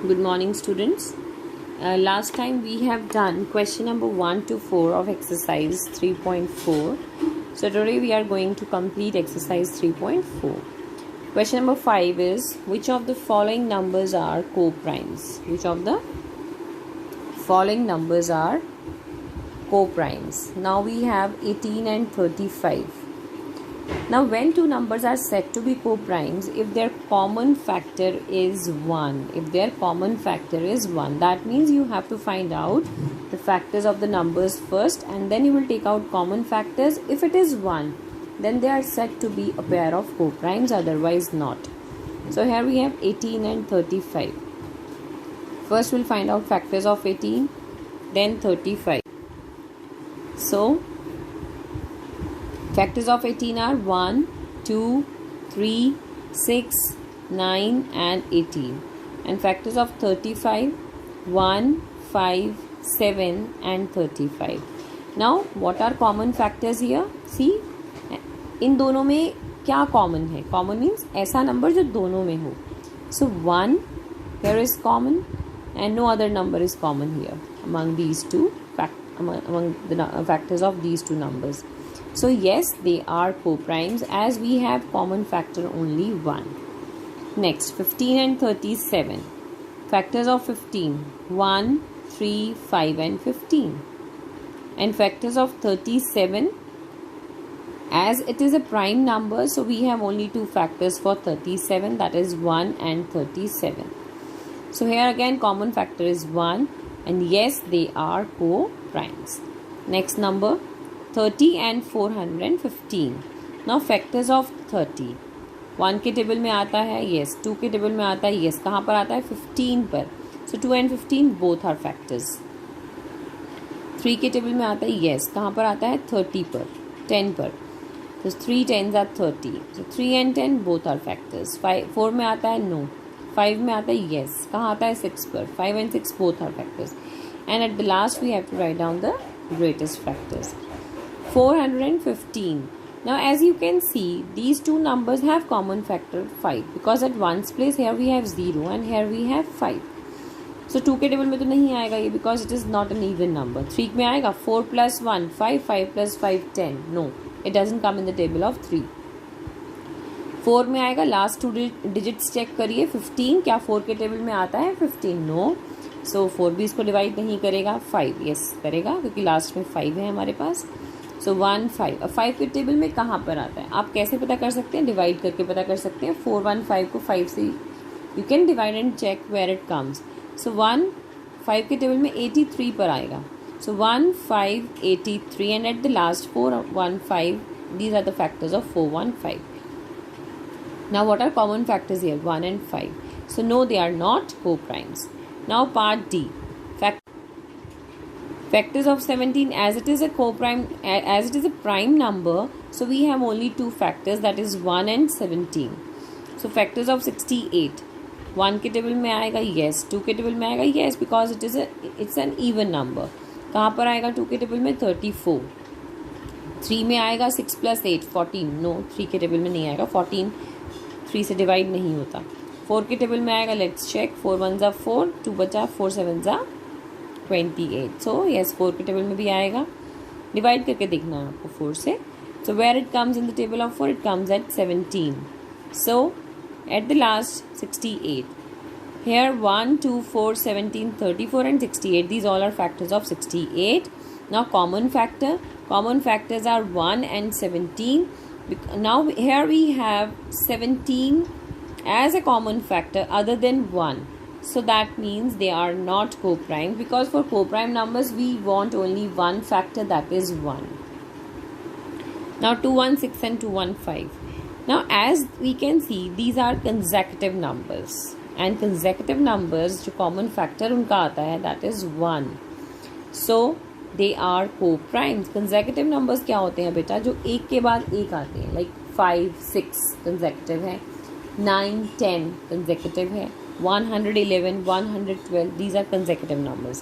Good morning, students. Last time we have done question number 1 to 4 of exercise 3.4. So today we are going to complete exercise 3.4. Question number 5 is, which of the following numbers are co-primes? Which of the following numbers are co-primes? Now we have 18 and 35. Now when two numbers are said to be co-primes, if their common factor is 1, that means you have to find out the factors of the numbers first and then you will take out common factors. If it is 1, then they are said to be a pair of co-primes, otherwise not. So here we have 18 and 35. First we'll find out factors of 18, then 35. So factors of 18 are 1, 2, 3, 6, 9 and 18. And factors of 35, 1, 5, 7 and 35. Now what are common factors here? See, इन दोनों में क्या common है? Common means ऐसा number जो दोनों में हो. So 1 here is common and no other number is common here among these two among the factors of these two numbers. So yes, they are co-primes as we have common factor only 1. Next, 15 and 37. Factors of 15, 1, 3, 5 and 15. And factors of 37, as it is a prime number, so we have only two factors for 37, that is 1 and 37. So here again common factor is 1 and yes, they are co-primes. Next number, 30 and 415. Now factors of 30. 1 के table में आता है yes, 2 के table में आता है yes, कहाँ पर आता है 15 पर. So 2 and 15 both are factors. 3 के टेबल में आता है yes, कहाँ पर आता है 30 पर, 10 पर. So 3 10s are 30. So 3 and 10 both are factors. 4 में आता है no, 5 में आता है yes, कहाँ आता है 6 पर. 5 and 6 both are factors. And at the last we have to write down the greatest factors. 415. Now as you can see, these two numbers have common factor 5 because at ones place here we have 0 and here we have 5. So 2 के table में तो नहीं आएगा ये because it is not an even number. 3 में आएगा 4 plus 1 5, 5 plus 5 10. No, it doesn't come in the table of 3. 4 में आएगा, लास्ट 2 digits चेक करिए. 15 क्या 4 के टेबल में आता है 15? No. So 4 भी इसको डिवाइड नहीं करेगा. 5 yes करेगा क्योंकि लास्ट में 5 है हमारे पास. So 1 5. अब 5 के टेबल में कहाँ पर आता है आप कैसे पता कर सकते हैं? डिवाइड करके पता कर सकते हैं. 4 1 5 को 5 से you can divide and check where it comes. So 1 5 के टेबल में 83 पर आएगा. So 1 5 83 and at the last 4 1 5. These are the factors of 4 1 5. Now what are common factors here? 1 and 5. So no, they are not co-primes. Now part D. Factors of 17, as it is a co-prime, as it is a prime number, so we have only two factors, that is 1 and 17. So factors of 68. 1 के table में आएगा yes, 2 के table में आएगा yes because it's an even number. कहाँ पर आएगा 2 के टेबल में? 34. 3 में आएगा 6 plus 8 14. No, 3 के टेबल में नहीं आएगा. 14 3 से डिवाइड नहीं होता. 4 के टेबल में आएगा, लेट्स चेक. 4 1s are 4, 2 बचा, 4 7s are 28. So yes, 4 के टेबल में भी आएगा. डिवाइड करके देखना है आपको 4 से. So where it comes in the table of 4, it comes at 17. So at the last 68. Here 1 2 4 17 34 and 68. These all are factors of 68. Now common factor. Common factors are 1 and 17. Now here we have 17 as a common factor other than 1. So that means they are not co-primes because for co-prime numbers we want only one factor, that is 1. Now 216 and 215. Now as we can see, these are consecutive numbers and consecutive numbers जो common factor उनका आता है that is 1. So they are co-primes. Consecutive numbers क्या होते हैं बेटा? जो एक के बाद एक आते हैं, like 5 6 consecutive है, 9 10 consecutive है, 111 112. These are consecutive numbers.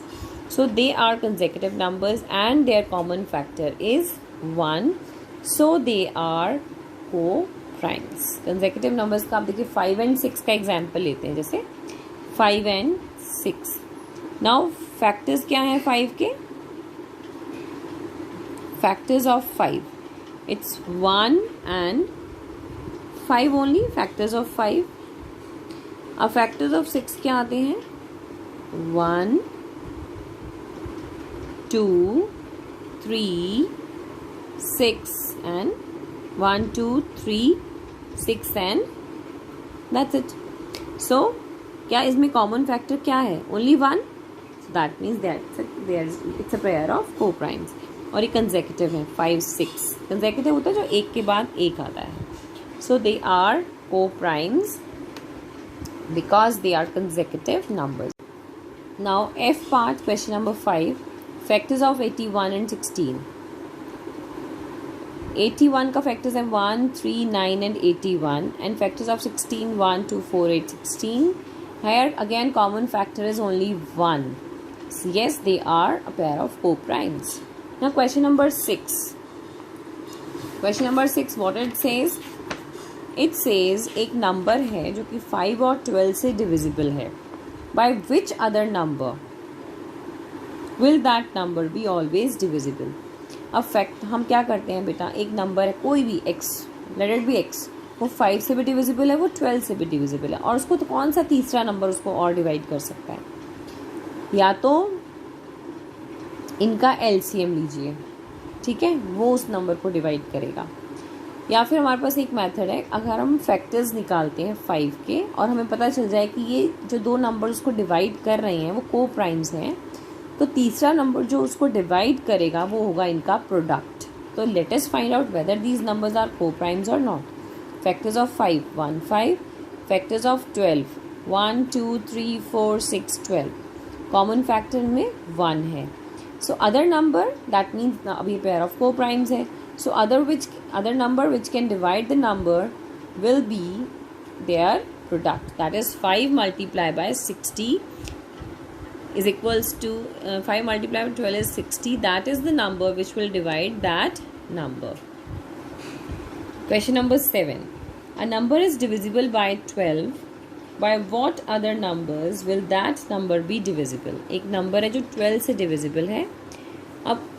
So they are consecutive numbers and their common factor is 1. So they are co-primes. Consecutive numbers का आप देखिए 5 and 6 का एग्जाम्पल लेते हैं. जैसे 5 and 6. नाउ फैक्टर्स क्या हैं 5 के? Factors of 5, it's 1 and 5 only, factors of 5. अब फैक्टर्स ऑफ 6 क्या आते हैं? 1, 2, 3, 6 and 1, 2, 3, 6 and that's it. So क्या इसमें कॉमन फैक्टर क्या है? Only 1. So that means it's a pair of co-primes. और ये कंसेक्यूटिव है 5, 6. कंसेक्यूटिव होता है जो एक के बाद एक आता है. So they are co-primes because they are consecutive numbers. Now F part, question number 5, factors of 81 and 16. 81 का फैक्टर्स है 1, 3, 9 and 81 and factors of 16 1, 2, 4, 8, 16. Here again common factor is only 1. So yes, they are a pair of co-primes. Now question number 6. Question number 6, what it says? It says एक number है जो कि 5 और 12 से divisible है. By which other number will that number be always divisible? अब fact हम क्या करते हैं बेटा, एक नंबर है कोई भी x, let it be x, वो 5 से भी डिविजिबल है, वो 12 से भी डिविजिबल है, और उसको तो कौन सा तीसरा नंबर उसको और डिवाइड कर सकता है? या तो इनका LCM लीजिए, ठीक है, वो उस नंबर को डिवाइड करेगा. या फिर हमारे पास एक मेथड है, अगर हम फैक्टर्स निकालते हैं 5 के और हमें पता चल जाए कि ये जो दो नंबर उसको डिवाइड कर रहे हैं वो को प्राइम्स हैं, तो तीसरा नंबर जो उसको डिवाइड करेगा वो होगा इनका प्रोडक्ट. तो let us find out whether these numbers are coprimes और not. Factors of 5 1 5, factors of 12 1 2 3 4 6 12. Common factor में 1 है. So other number, that means अभी पेयर ऑफ को प्राइम्स है. So other number which can divide the number will be their product. That is 5 multiplied by 60 is equals to 5 multiplied by 12 is 60. That is the number which will divide that number. Question number 7. A number is divisible by 12. By what other numbers will that number be divisible? एक number है जो 12 से divisible है. अब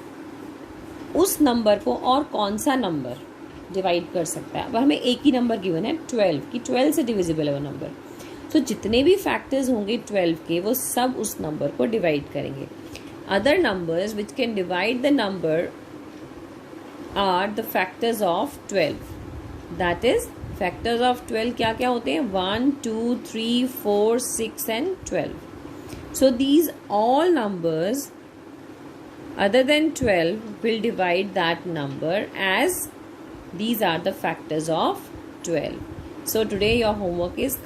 उस number को और कौन सा नंबर डिवाइड कर सकता है? अब हमें एक ही नंबर गिवन है 12 कि 12 से डिविजिबल है वो नंबर. तो जितने भी फैक्टर्स होंगे 12 के वो सब उस नंबर को डिवाइड करेंगे. Other numbers which can divide the number are the factors of 12. That is factors of 12 क्या क्या होते हैं? 1 2 3 4 6 and 12. So these all numbers other than 12 will divide that number as these are the factors of 12. So today your homework is